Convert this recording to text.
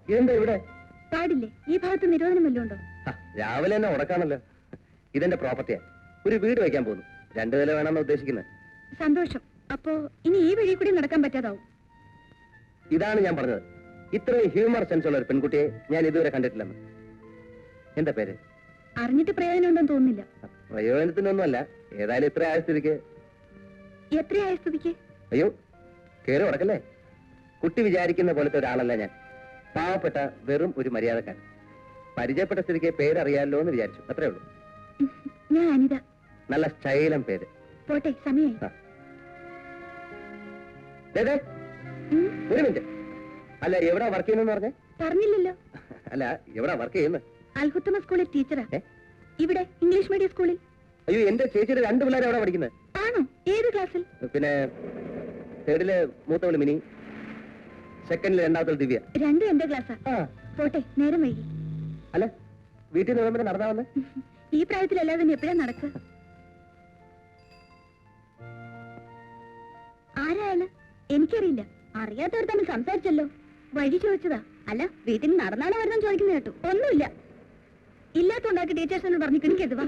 ഇതെന്താ ഇവിടെ? പാടില്ലേ? ഈ ഭാഗത്ത് നിരോധനം വല്ലതും ഉണ്ടോ? രാവിലെ തന്നെ ഉടക്കാണല്ലോ. ഇതെന്റെ പ്രോപ്പർട്ടിയാ. ഒരു വീട് വെക്കാൻ പോകുന്നു. 2 നില വേണമെന്ന് ഉദ്ദേശിക്കുന്നത്. സന്തോഷം. അപ്പോ ഇനി ഈ വഴി കൂടി നടക്കാൻ പറ്റാതാവും. ഇതാണ് ഞാൻ പറഞ്ഞത്. ഇത്രയും ഹ്യൂമർ സെൻസ് ഉള്ള ഒരു പെൺകുട്ടിയെ ഞാൻ ഇതുവരെ കണ്ടിട്ടില്ലെന്ന്. എന്താ പേര്? അറിഞ്ഞിട്ട് പ്രയോജനം ഉണ്ടെന്ന് തോന്നുന്നില്ല. പ്രയോജനത്തിനൊന്നുമല്ല. ഏതായാലും ഇത്ര ആയ സ്ഥിതിക്ക്. എത്രയായ സ്ഥിതിക്ക്? അയ്യോ, കേറി ഉടക്കല്ലേ. കുട്ടി വിചാരിക്കുന്ന പോലത്തെ ഒരാളല്ല ഞാൻ. പാവപ്പെട്ട വെറും ഒരു മര്യാദക്കാരൻ. പരിചയപ്പെട്ട സ്ഥിതിക്ക് പേരറിയാലോ എന്ന് വിചാരിച്ചു. അത്രേ ഉള്ളൂ. ഞാൻ അനിത. നല്ല സ്റ്റൈലം പേര്. പോട്ടെ, സമയമായി. ഒരു മിനിറ്റ്. അല്ല, എവിടാ വർക്ക് ചെയ്യുന്നെന്ന് പറഞ്ഞേ? പറഞ്ഞില്ലല്ലോ. അല്ല, എവിടാ വർക്ക് ചെയ്യുന്നത്? അൽഹുത്തമ സ്കൂളിൽ ടീച്ചറാ. ഇവിടെ ഇംഗ്ലീഷ് മീഡിയം സ്കൂളിൽ. അയ്യോ, എന്റെ ചേച്ചിയുടെ 2 പിള്ളേരെ എവിടെ പഠിക്കുന്നത്? ആണോ? ഏത് ക്ലാസ്സിൽ? പിന്നെ 3rd മൂത്തവള് മിനി, 2nd രണ്ടാമത്തെ ദിവ്യ. രണ്ടും എന്റെ ക്ലാസ്സാ. പോട്ടെ, നേരം വൈകി. അല്ല, വീട്ടിൽ നിന്ന് വിളമ്പരം നടന്നാ വന്ന്? ഈ പ്രായത്തിലല്ലാതെ എപ്പോഴാ നടക്കുക? ആരായാലും എനിക്കറിയില്ല. അറിയാത്തവർ തമ്മിൽ സംസാരിച്ചല്ലോ. വഴി ചോദിച്ചതാ. അല്ല, വീട്ടിൽ നിന്ന് നടന്നാണോ വരുന്ന ചോദിക്കുന്ന കേട്ടു. ഒന്നുമില്ല. ഇല്ലാത്തോണ്ടാക്കി ടീച്ചേഴ്സിനോട് പറഞ്ഞു കിണിക്കരുത്.